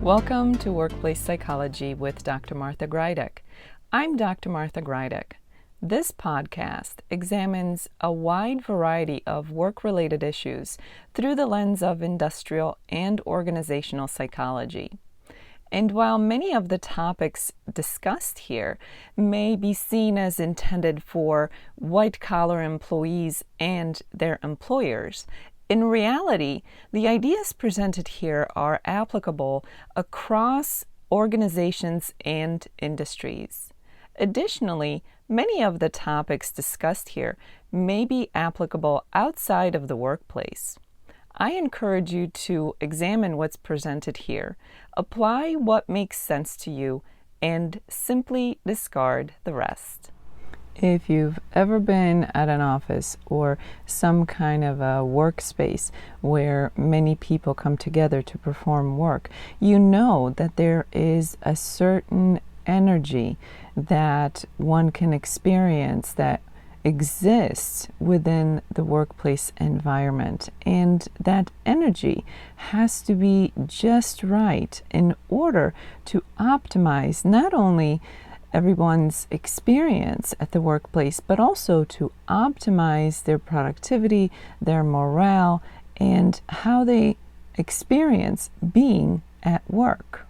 Welcome to Workplace Psychology with Dr. Martha Grajdek. I'm Dr. Martha Grajdek. This podcast examines a wide variety of work-related issues through the lens of industrial and organizational psychology. And while many of the topics discussed here may be seen as intended for white-collar employees and their employers, in reality, the ideas presented here are applicable across organizations and industries. Additionally, many of the topics discussed here may be applicable outside of the workplace. I encourage you to examine what's presented here, apply what makes sense to you, and simply discard the rest. If you've ever been at an office or some kind of a workspace where many people come together to perform work, you know that there is a certain energy that one can experience that exists within the workplace environment, and that energy has to be just right in order to optimize not only everyone's experience at the workplace, but also to optimize their productivity, their morale, and how they experience being at work.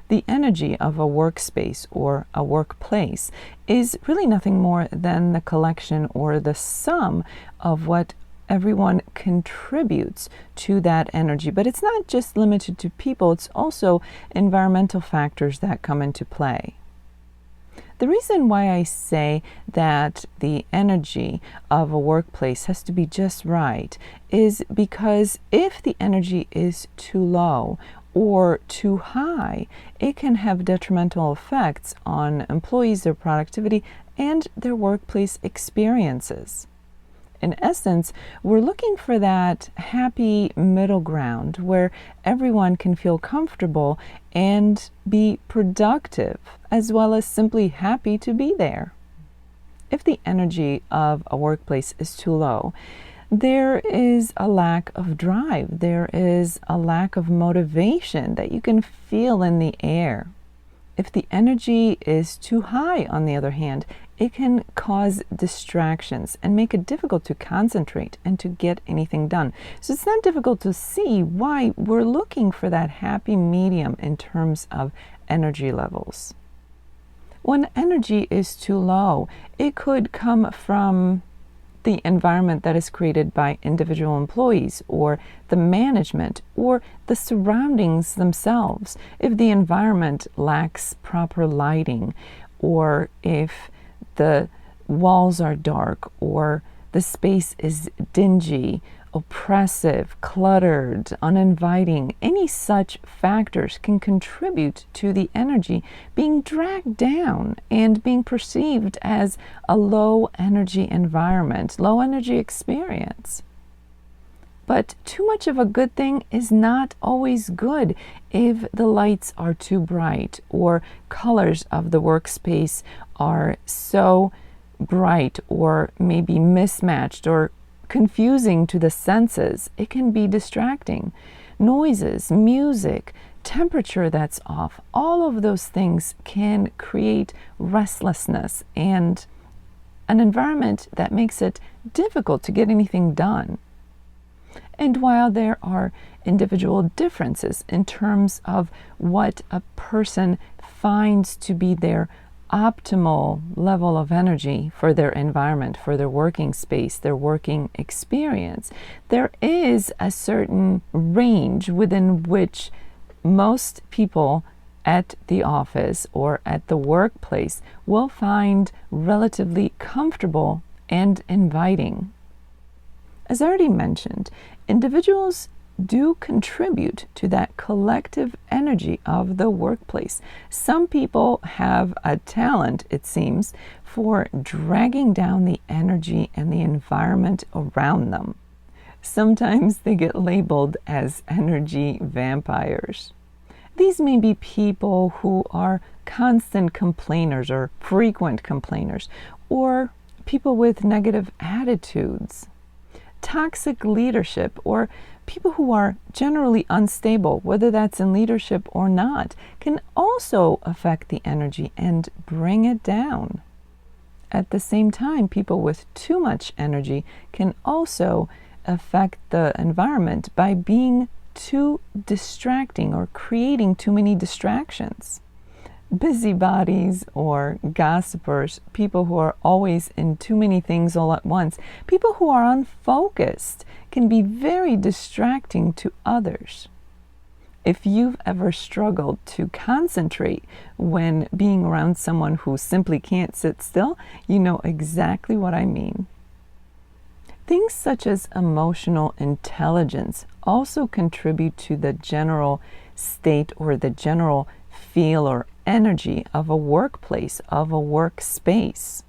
The energy of a workspace or a workplace is really nothing more than the collection or the sum of what everyone contributes to that energy. But it's not just limited to people, it's also environmental factors that come into play. The reason why I say that the energy of a workplace has to be just right is because if the energy is too low or too high, it can have detrimental effects on employees, their productivity, and their workplace experiences. In essence, we're looking for that happy middle ground where everyone can feel comfortable and be productive, as well as simply happy to be there. If the energy of a workplace is too low, there is a lack of drive, there is a lack of motivation that you can feel in the air. If the energy is too high, on the other hand, it can cause distractions and make it difficult to concentrate and to get anything done. So it's not difficult to see why we're looking for that happy medium in terms of energy levels. When energy is too low, it could come from the environment that is created by individual employees or the management or the surroundings themselves. If the environment lacks proper lighting, or if the walls are dark, or the space is dingy, oppressive, cluttered, uninviting, any such factors can contribute to the energy being dragged down and being perceived as a low energy environment, low energy experience. But too much of a good thing is not always good if the lights are too bright or colors of the workspace are so bright or maybe mismatched or confusing to the senses. It can be distracting. Noises, music, temperature that's off, all of those things can create restlessness and an environment that makes it difficult to get anything done. And while there are individual differences in terms of what a person finds to be their optimal level of energy for their environment, for their working space, their working experience, there is a certain range within which most people at the office or at the workplace will find relatively comfortable and inviting. As I already mentioned, individuals do contribute to that collective energy of the workplace. Some people have a talent, it seems, for dragging down the energy and the environment around them. Sometimes they get labeled as energy vampires. These may be people who are constant complainers or frequent complainers, or people with negative attitudes. toxic leadership or people who are generally unstable, whether that's in leadership or not, can also affect the energy and bring it down. At the same time, people with too much energy can also affect the environment by being too distracting or creating too many distractions. Busybodies or gossipers, people who are always in too many things all at once, people who are unfocused, can be very distracting to others. If you've ever struggled to concentrate when being around someone who simply can't sit still, you know exactly what I mean. Things such as emotional intelligence also contribute to the general state or the general feel or energy of a workplace, of a workspace.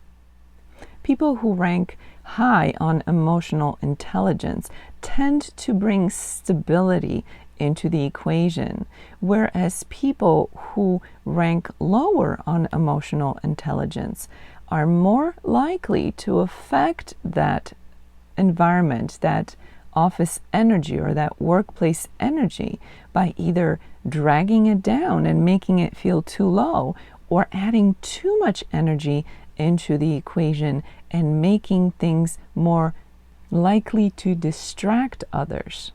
People who rank high on emotional intelligence tend to bring stability into the equation, whereas people who rank lower on emotional intelligence are more likely to affect that environment, that office energy or that workplace energy, by either dragging it down and making it feel too low, or adding too much energy into the equation and making things more likely to distract others.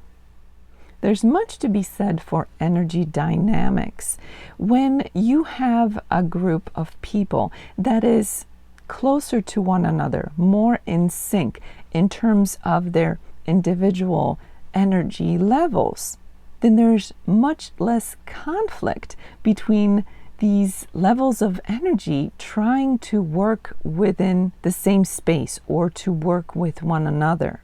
There's much to be said for energy dynamics. When you have a group of people that is closer to one another, more in sync in terms of their individual energy levels, then there's much less conflict between these levels of energy trying to work within the same space or to work with one another.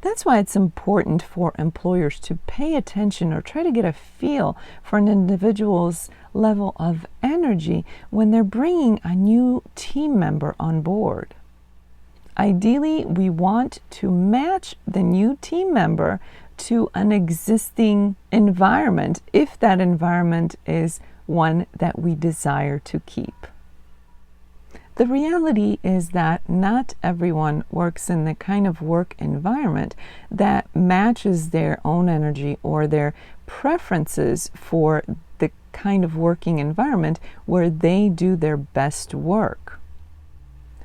That's why it's important for employers to pay attention or try to get a feel for an individual's level of energy when they're bringing a new team member on board. Ideally, we want to match the new team member to an existing environment if that environment is one that we desire to keep. The reality is that not everyone works in the kind of work environment that matches their own energy or their preferences for the kind of working environment where they do their best work.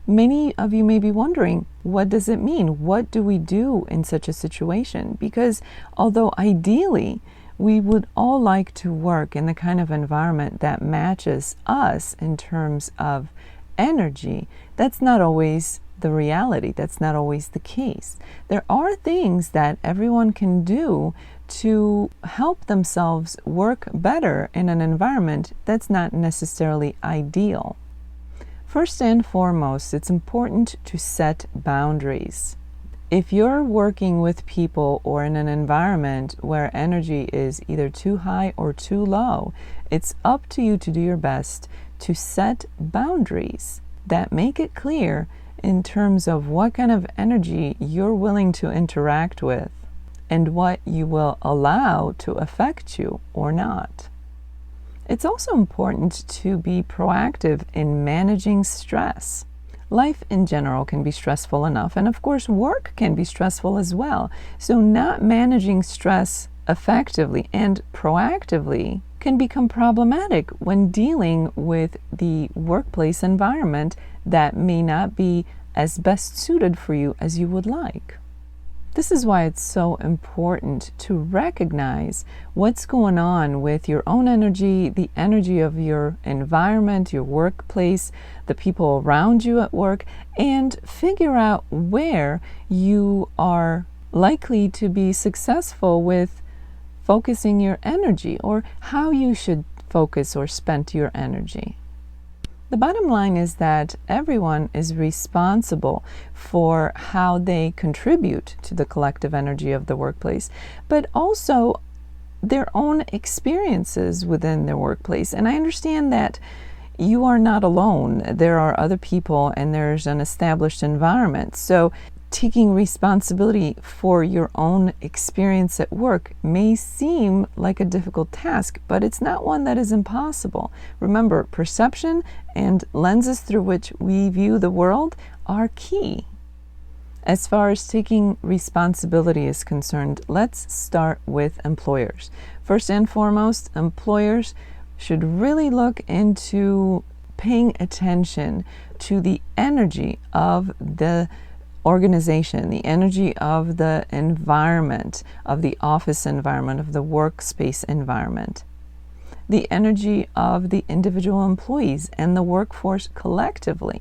Many of you may be wondering, what does it mean? What do we do in such a situation? Because although ideally we would all like to work in the kind of environment that matches us in terms of energy, that's not always the reality. That's not always the case. There are things that everyone can do to help themselves work better in an environment that's not necessarily ideal. First and foremost, it's important to set boundaries. If you're working with people or in an environment where energy is either too high or too low, it's up to you to do your best to set boundaries that make it clear in terms of what kind of energy you're willing to interact with and what you will allow to affect you or not. It's also important to be proactive in managing stress. Life in general can be stressful enough, and of course work can be stressful as well. So not managing stress effectively and proactively can become problematic when dealing with the workplace environment that may not be as best suited for you as you would like. This is why it's so important to recognize what's going on with your own energy, the energy of your environment, your workplace, the people around you at work, and figure out where you are likely to be successful with focusing your energy, or how you should focus or spend your energy. The bottom line is that everyone is responsible for how they contribute to the collective energy of the workplace, but also their own experiences within their workplace. And I understand that you are not alone. There are other people and there's an established environment. So taking responsibility for your own experience at work may seem like a difficult task, but it's not one that is impossible. Remember, perception and lenses through which we view the world are key. As far as taking responsibility is concerned, let's start with employers. First and foremost, employers should really look into paying attention to the energy of the organization, the energy of the environment, of the office environment, of the workspace environment, the energy of the individual employees and the workforce collectively.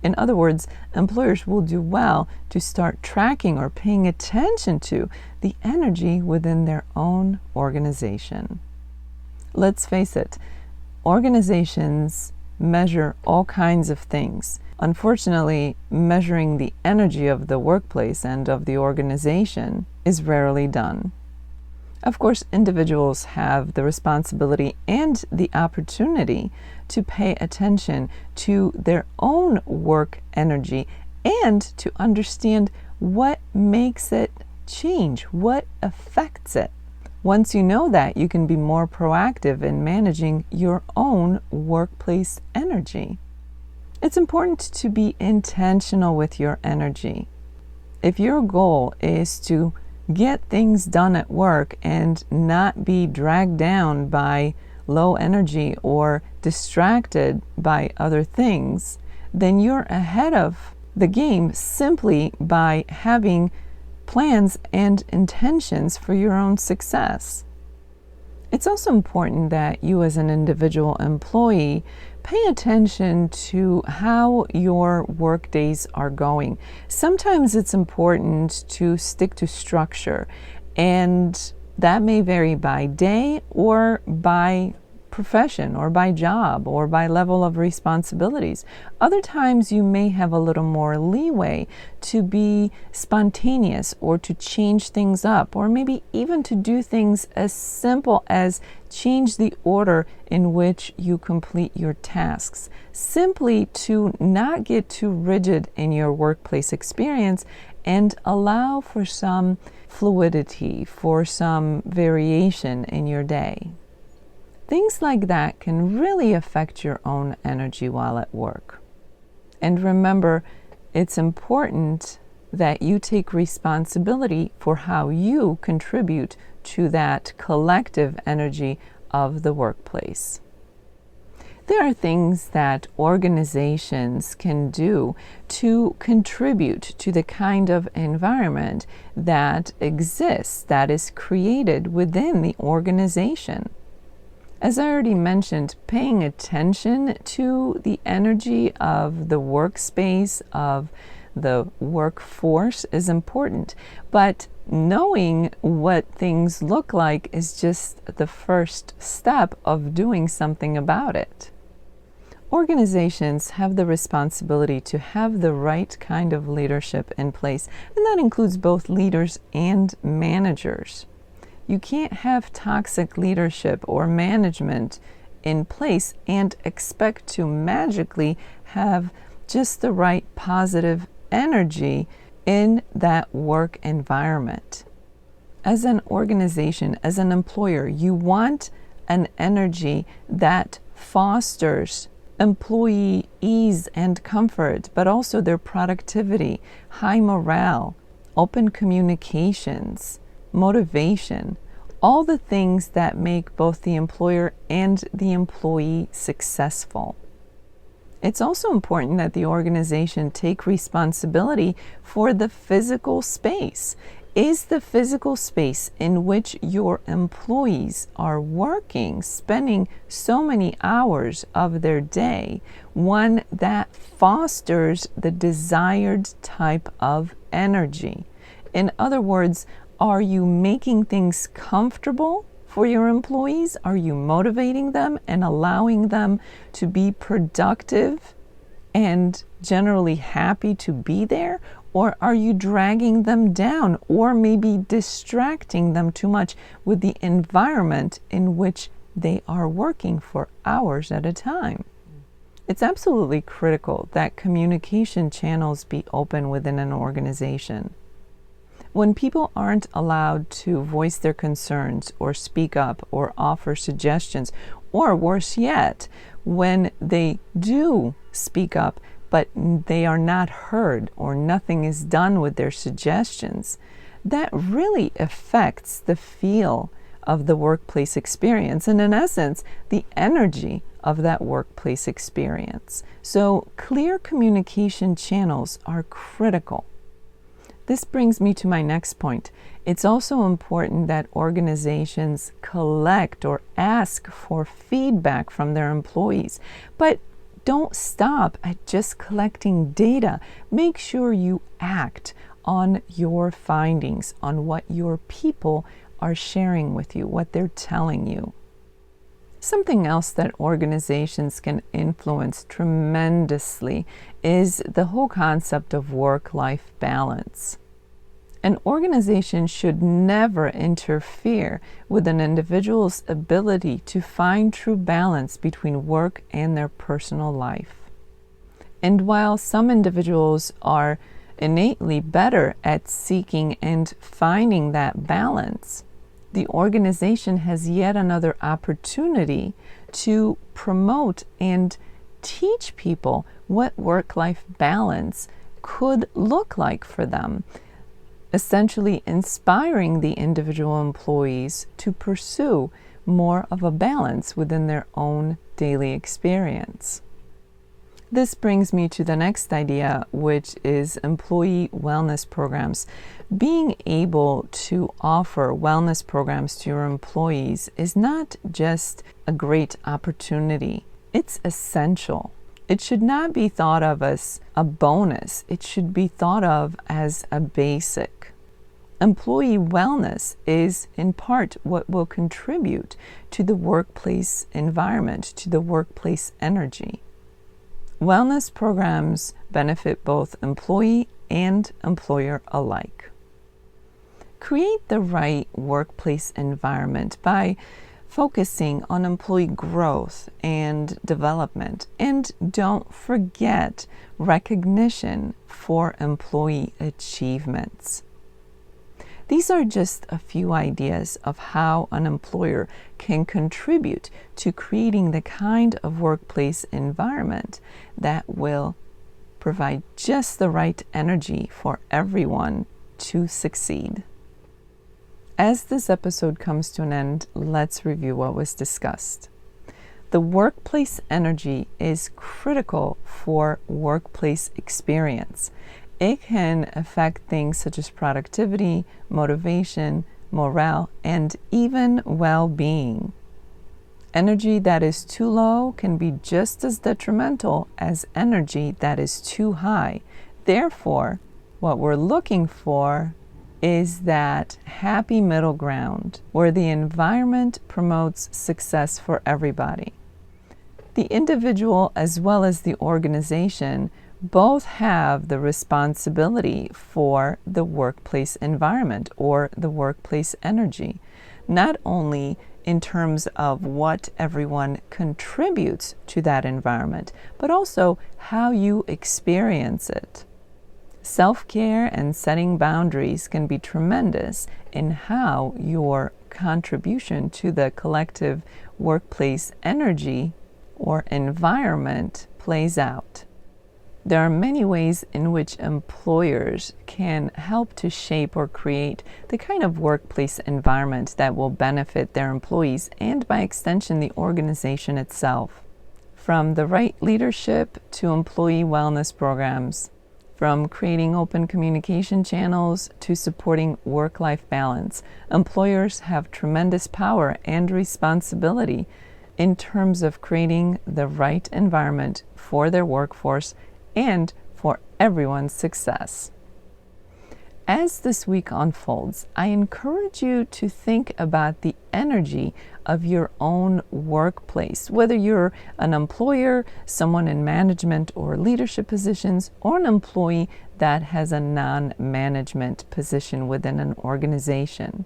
In other words, employers will do well to start tracking or paying attention to the energy within their own organization. Let's face it, organizations measure all kinds of things. Unfortunately, measuring the energy of the workplace and of the organization is rarely done. Of course, individuals have the responsibility and the opportunity to pay attention to their own work energy and to understand what makes it change, what affects it. Once you know that, you can be more proactive in managing your own workplace energy. It's important to be intentional with your energy. If your goal is to get things done at work and not be dragged down by low energy or distracted by other things, then you're ahead of the game simply by having plans and intentions for your own success. It's also important that you as an individual employee pay attention to how your work days are going. Sometimes it's important to stick to structure, and that may vary by day or by profession or by job or by level of responsibilities. Other times you may have a little more leeway to be spontaneous or to change things up, or maybe even to do things as simple as change the order in which you complete your tasks, simply to not get too rigid in your workplace experience and allow for some fluidity, for some variation in your day. Things like that can really affect your own energy while at work. And remember, it's important that you take responsibility for how you contribute to that collective energy of the workplace. There are things that organizations can do to contribute to the kind of environment that exists, that is created within the organization. As I already mentioned, paying attention to the energy of the workspace, of the workforce is important, but knowing what things look like is just the first step of doing something about it. Organizations have the responsibility to have the right kind of leadership in place, and that includes both leaders and managers. You can't have toxic leadership or management in place and expect to magically have just the right positive energy in that work environment. As an organization, as an employer, you want an energy that fosters employee ease and comfort, but also their productivity, high morale, open communications, motivation, all the things that make both the employer and the employee successful. It's also important that the organization take responsibility for the physical space. Is the physical space in which your employees are working, spending so many hours of their day, one that fosters the desired type of energy? In other words, are you making things comfortable for your employees? Are you motivating them and allowing them to be productive and generally happy to be there? Or are you dragging them down or maybe distracting them too much with the environment in which they are working for hours at a time? It's absolutely critical that communication channels be open within an organization. When people aren't allowed to voice their concerns or speak up or offer suggestions, or worse yet, when they do speak up, but they are not heard or nothing is done with their suggestions, that really affects the feel of the workplace experience and, in essence, the energy of that workplace experience. So clear communication channels are critical. This brings me to my next point. It's also important that organizations collect or ask for feedback from their employees, but don't stop at just collecting data. Make sure you act on your findings, on what your people are sharing with you, what they're telling you. Something else that organizations can influence tremendously is the whole concept of work-life balance. An organization should never interfere with an individual's ability to find true balance between work and their personal life. And while some individuals are innately better at seeking and finding that balance, the organization has yet another opportunity to promote and teach people what work-life balance could look like for them, essentially inspiring the individual employees to pursue more of a balance within their own daily experience. This brings me to the next idea, which is employee wellness programs. Being able to offer wellness programs to your employees is not just a great opportunity, it's essential. It should not be thought of as a bonus. It should be thought of as a basic. Employee wellness is in part what will contribute to the workplace environment, to the workplace energy. Wellness programs benefit both employee and employer alike. Create the right workplace environment by focusing on employee growth and development, and don't forget recognition for employee achievements. These are just a few ideas of how an employer can contribute to creating the kind of workplace environment that will provide just the right energy for everyone to succeed. As this episode comes to an end, let's review what was discussed. The workplace energy is critical for workplace experience. It can affect things such as productivity, motivation, morale, and even well-being. Energy that is too low can be just as detrimental as energy that is too high. Therefore, what we're looking for is that happy middle ground where the environment promotes success for everybody. The individual as well as the organization both have the responsibility for the workplace environment or the workplace energy, not only in terms of what everyone contributes to that environment, but also how you experience it. Self-care and setting boundaries can be tremendous in how your contribution to the collective workplace energy or environment plays out. There are many ways in which employers can help to shape or create the kind of workplace environment that will benefit their employees and, by extension, the organization itself. From the right leadership to employee wellness programs, from creating open communication channels to supporting work-life balance, employers have tremendous power and responsibility in terms of creating the right environment for their workforce and for everyone's success. As this week unfolds, I encourage you to think about the energy of your own workplace, whether you're an employer, someone in management or leadership positions, or an employee that has a non-management position within an organization.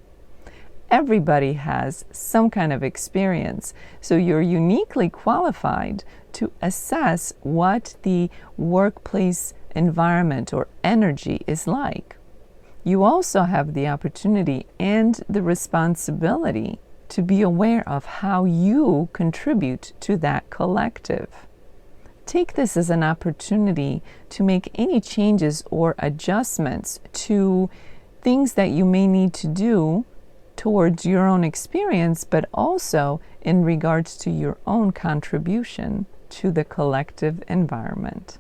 Everybody has some kind of experience, so you're uniquely qualified to assess what the workplace environment or energy is like. You also have the opportunity and the responsibility to be aware of how you contribute to that collective. Take this as an opportunity to make any changes or adjustments to things that you may need to do towards your own experience, but also in regards to your own contribution to the collective environment.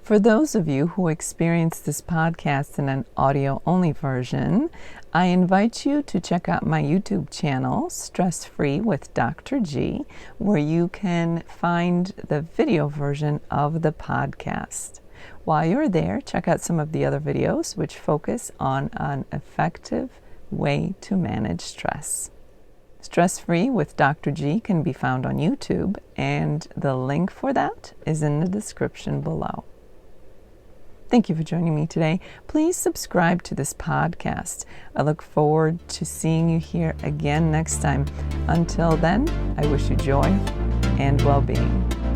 For those of you who experience this podcast in an audio-only version, I invite you to check out my YouTube channel, Stress Free with Dr. G, where you can find the video version of the podcast. While you're there, check out some of the other videos which focus on an effective way to manage stress. Stress Free with Dr. G can be found on YouTube, and the link for that is in the description below. Thank you for joining me today. Please subscribe to this podcast. I look forward to seeing you here again next time. Until then, I wish you joy and well-being.